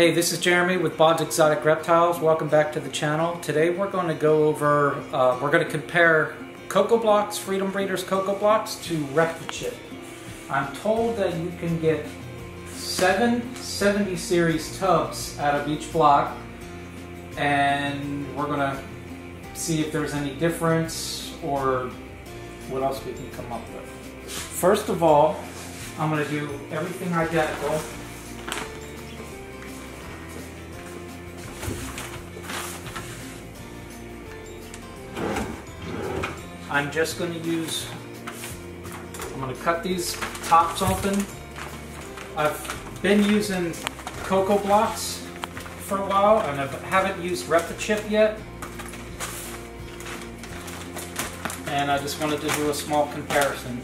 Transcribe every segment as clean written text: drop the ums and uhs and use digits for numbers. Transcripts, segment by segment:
Hey, this is Jeremy with Bond's Exotic Reptiles. Welcome back to the channel. Today we're going to go over, we're going to compare CocoBlox, Freedom Breeders CocoBlox to ReptiChip. I'm told that you can get 7 70 series tubs out of each block, and we're going to see if there's any difference or what else we can come up with. First of all, I'm going to do everything identical. I'm just going to use, I'm going to cut these tops open. I've been using CocoBlox for a while and I haven't used ReptiChip yet. And I just wanted to do a small comparison.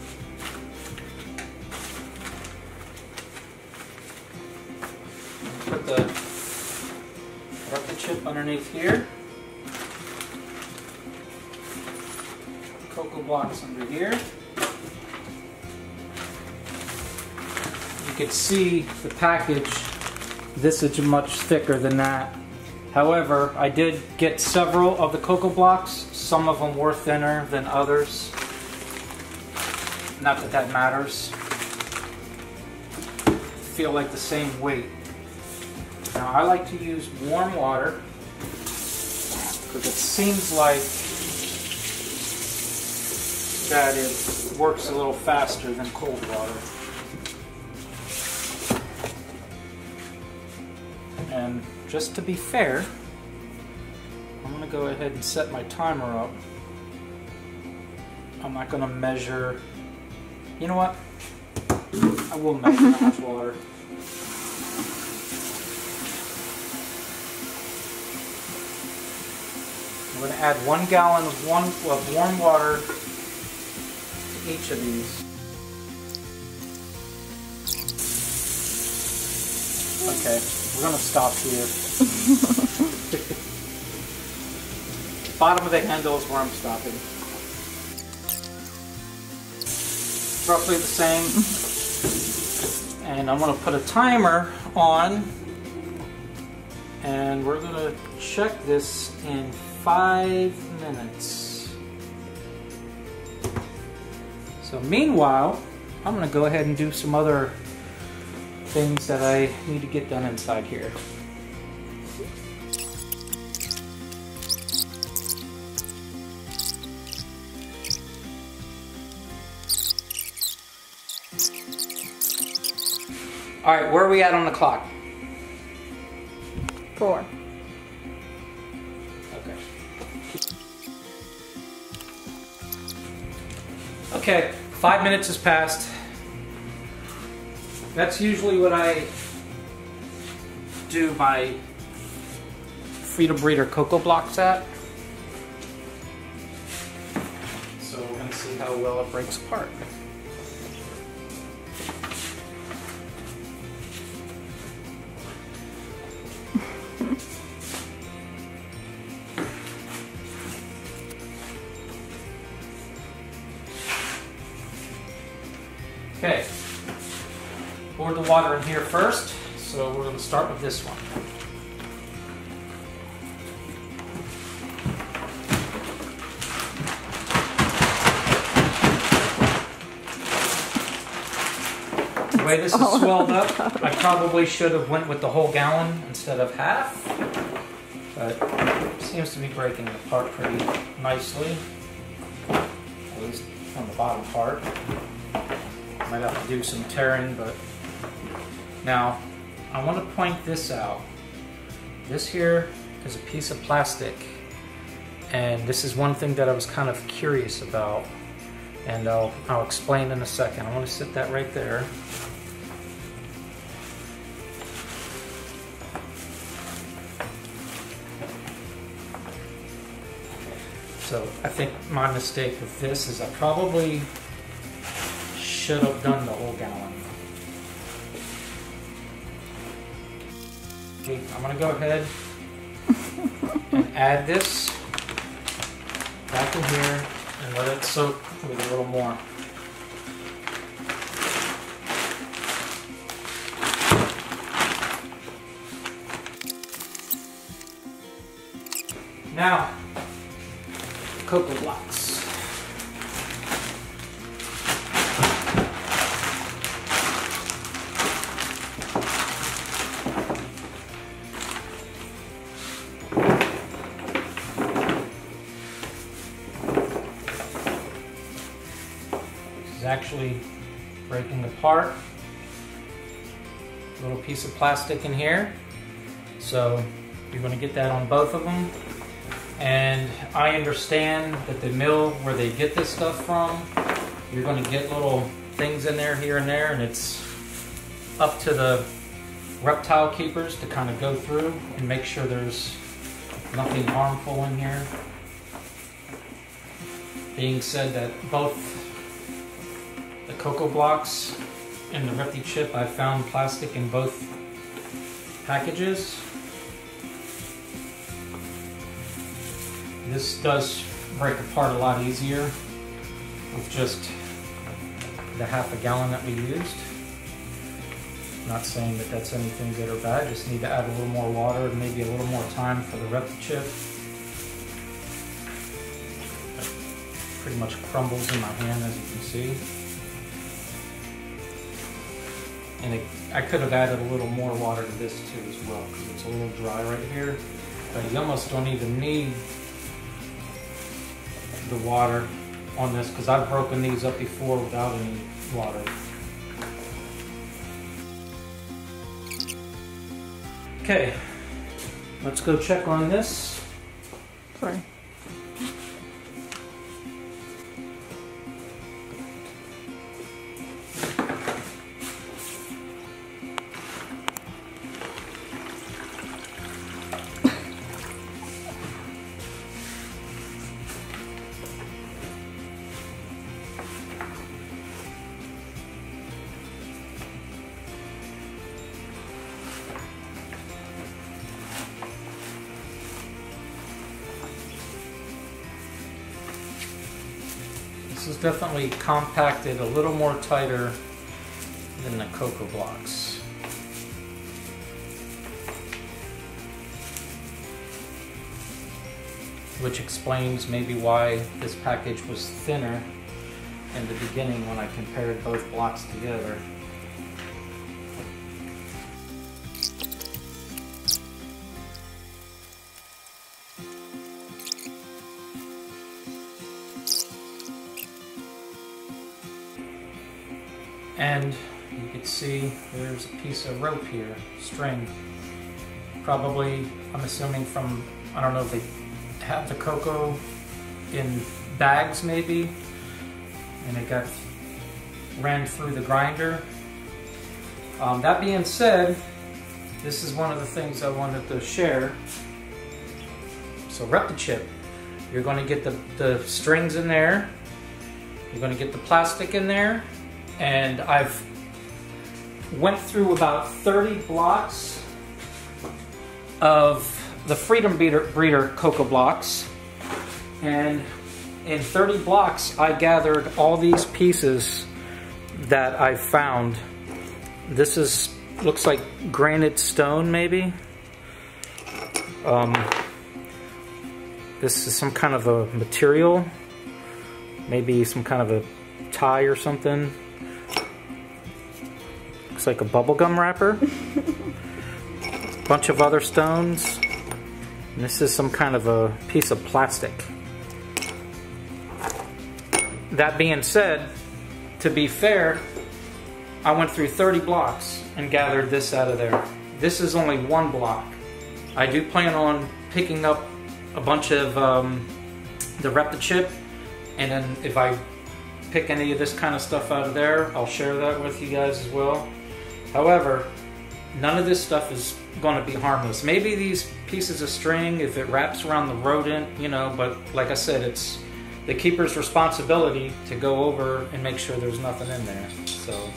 Put the ReptiChip underneath here. CocoBlox under here. You can see the package. This is much thicker than that. However, I did get several of the CocoBlox. Some of them were thinner than others. Not that that matters. Feel like the same weight. Now I like to use warm water because it seems like that it works a little faster than cold water. And just to be fair, I'm going to go ahead and set my timer up. I'm not going to measure. You know what? I will measure how much water. I'm going to add 1 gallon of warm water to each of these. Okay, we're going to stop here. Bottom of the handle is where I'm stopping. Roughly the same. And I'm going to put a timer on. And we're going to check this in 5 minutes. So meanwhile, I'm going to go ahead and do some other things that I need to get done inside here. Alright, where are we at on the clock? 4. Okay, 5 minutes has passed. That's usually what I do my Freedom Breeder CocoBlox at. So we're going to see how well it breaks apart. Okay, pour the water in here first, so we're going to start with this one. The way this is swelled up, I probably should have went with the whole gallon instead of half, but it seems to be breaking apart pretty nicely, at least on the bottom part. Might have to do some tearing, but now I want to point this out. This here is a piece of plastic, and this is one thing that I was kind of curious about, and I'll explain in a second. I want to sit that right there. So I think my mistake with this is I probably should have done the whole gallon. Okay, I'm going to go ahead and add this back in here and let it soak with a little more. Now, CocoBlox. This is actually breaking apart. A little piece of plastic in here. So you're going to get that on both of them. And I understand that the mill where they get this stuff from, you're going to get little things in there here and there, and it's up to the reptile keepers to kind of go through and make sure there's nothing harmful in here. Being said that both the CocoBlox and the ReptiChip, I found plastic in both packages. This does break apart a lot easier with just the half a gallon that we used. Not saying that that's anything good or bad, just need to add a little more water and maybe a little more time for the ReptiChip. It pretty much crumbles in my hand, as you can see. And I could have added a little more water to this too as well, because it's a little dry right here. But you almost don't even need the water on this, because I've broken these up before without any water. Okay, let's go check on this. Sorry. This is definitely compacted a little more tighter than the CocoBlox. Which explains maybe why this package was thinner in the beginning when I compared both blocks together. And you can see there's a piece of rope here, string. Probably, I'm assuming from, I don't know if they have the cocoa in bags maybe, and it got ran through the grinder. That being said, this is one of the things I wanted to share. So ReptiChip, you're going to get the strings in there, you're going to get the plastic in there, and I've went through about 30 blocks of the Freedom Breeder CocoBlox, and in 30 blocks I gathered all these pieces that I found. This is, looks like granite stone maybe. This is some kind of a material, maybe some kind of a tie or something. Looks like a bubblegum wrapper. Bunch of other stones. And this is some kind of a piece of plastic. That being said, to be fair, I went through 30 blocks and gathered this out of there. This is only one block. I do plan on picking up a bunch of the ReptiChip, and then if I pick any of this kind of stuff out of there, I'll share that with you guys as well. However, none of this stuff is going to be harmless. Maybe these pieces of string, if it wraps around the rodent, you know, but like I said, it's the keeper's responsibility to go over and make sure there's nothing in there. So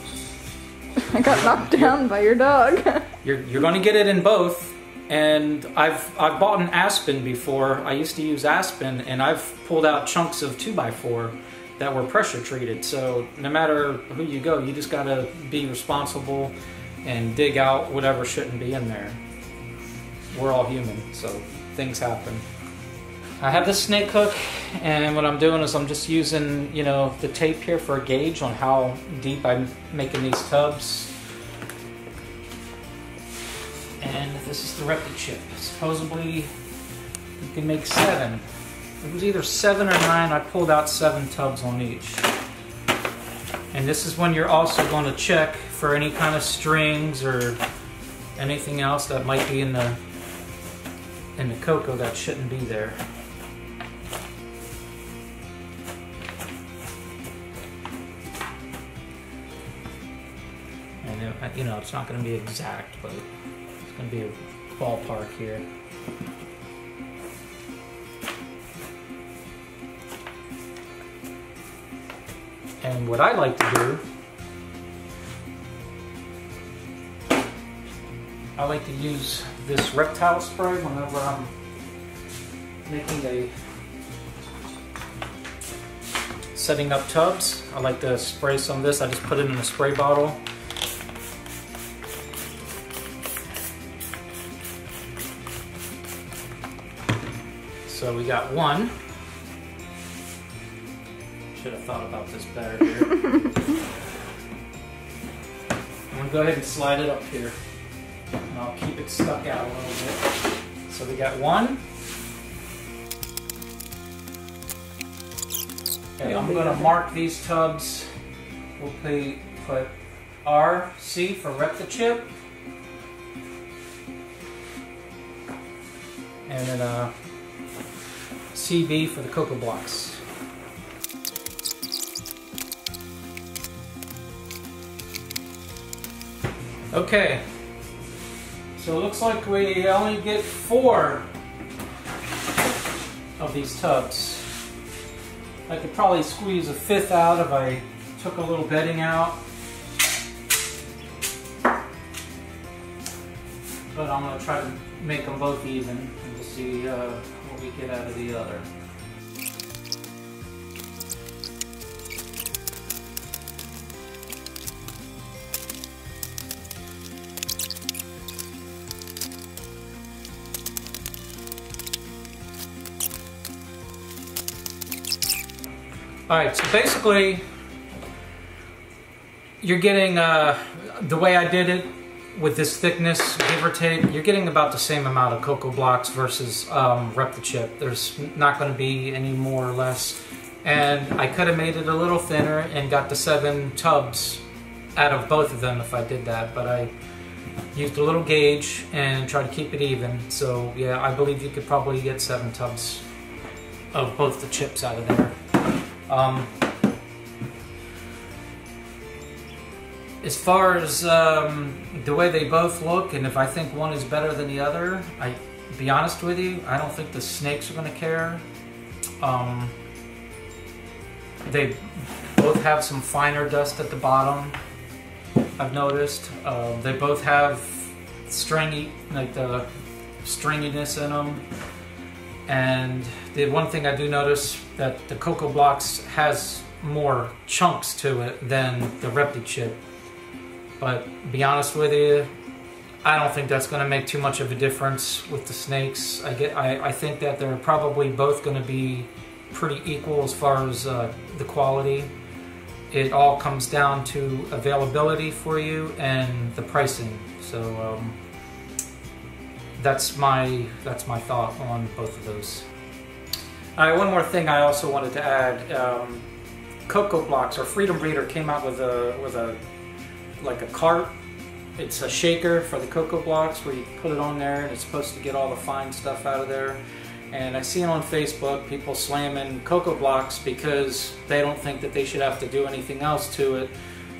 I got knocked down by your dog. you're going to get it in both. And I've bought an aspen before. I used to use aspen, and I've pulled out chunks of 2x4 that were pressure treated. So no matter who you go, you just gotta be responsible and dig out whatever shouldn't be in there. We're all human, so things happen. I have the snake hook, and what I'm doing is I'm just using, you know, the tape here for a gauge on how deep I'm making these tubs. And this is the ReptiChip. Supposedly you can make 7. It was either 7 or 9. I pulled out 7 tubs on each. And this is when you're also going to check for any kind of strings or anything else that might be in the cocoa that shouldn't be there. And you know, it's not going to be exact, but it's going to be a ballpark here. And what I like to do, I like to use this reptile spray whenever I'm making setting up tubs. I like to spray some of this. I just put it in a spray bottle. So we got 1. Should have thought about this better here. I'm going to go ahead and slide it up here. And I'll keep it stuck out a little bit. So we got 1. Okay, I'm going to mark these tubs. We'll put RC for ReptiChip. And then CB for the CocoBlox. Okay, so it looks like we only get 4 of these tubs. I could probably squeeze a 5th out if I took a little bedding out. But I'm going to try to make them both even and just see what we get out of the other. Alright, so basically you're getting, the way I did it with this thickness, give or take, you're getting about the same amount of CocoBlox versus ReptiChip. There's not going to be any more or less. And I could have made it a little thinner and got the 7 tubs out of both of them if I did that, but I used a little gauge and tried to keep it even. So yeah, I believe you could probably get 7 tubs of both the chips out of there. As far as the way they both look, and if I think one is better than the other, I be honest with you, I don't think the snakes are going to care. They both have some finer dust at the bottom, I've noticed. They both have stringy, like the stringiness in them. And the one thing I do notice that the CocoBlox has more chunks to it than the ReptiChip. But be honest with you, I don't think that's going to make too much of a difference with the snakes. I think that they're probably both going to be pretty equal as far as the quality. It all comes down to availability for you and the pricing. So that's my thought on both of those. All right, one more thing I also wanted to add. CocoBlox or Freedom Breeder came out with a like a cart. It's a shaker for the CocoBlox where you put it on there and it's supposed to get all the fine stuff out of there. And I see on Facebook people slamming CocoBlox because they don't think that they should have to do anything else to it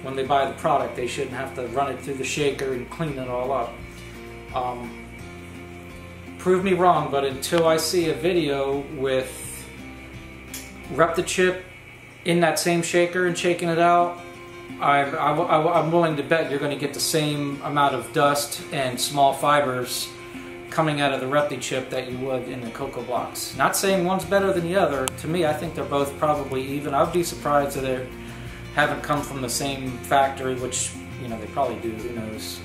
when they buy the product. They shouldn't have to run it through the shaker and clean it all up. Prove me wrong, but until I see a video with ReptiChip in that same shaker and shaking it out, I'm willing to bet you're going to get the same amount of dust and small fibers coming out of the ReptiChip that you would in the CocoBlox. Not saying one's better than the other. To me, I think they're both probably even. I'd be surprised that they haven't come from the same factory, which, you know, they probably do. Who knows?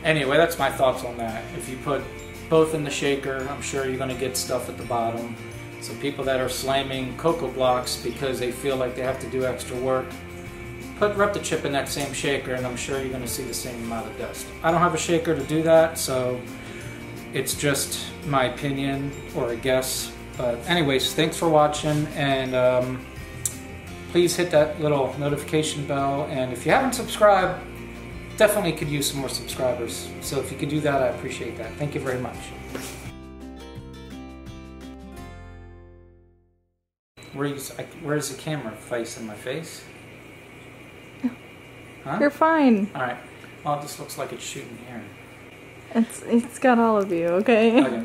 Anyway, that's my thoughts on that. If you put both in the shaker. I'm sure you're going to get stuff at the bottom. So people that are slamming CocoBlox because they feel like they have to do extra work, put ReptiChip in that same shaker and I'm sure you're going to see the same amount of dust. I don't have a shaker to do that, so it's just my opinion or a guess. But anyways, thanks for watching, and please hit that little notification bell. And if you haven't subscribed, definitely could use some more subscribers. So if you could do that, I appreciate that. Thank you very much. Where's the camera facing my face? Huh? You're fine. Alright. Well, this looks like it's shooting here. It's got all of you, okay? Okay.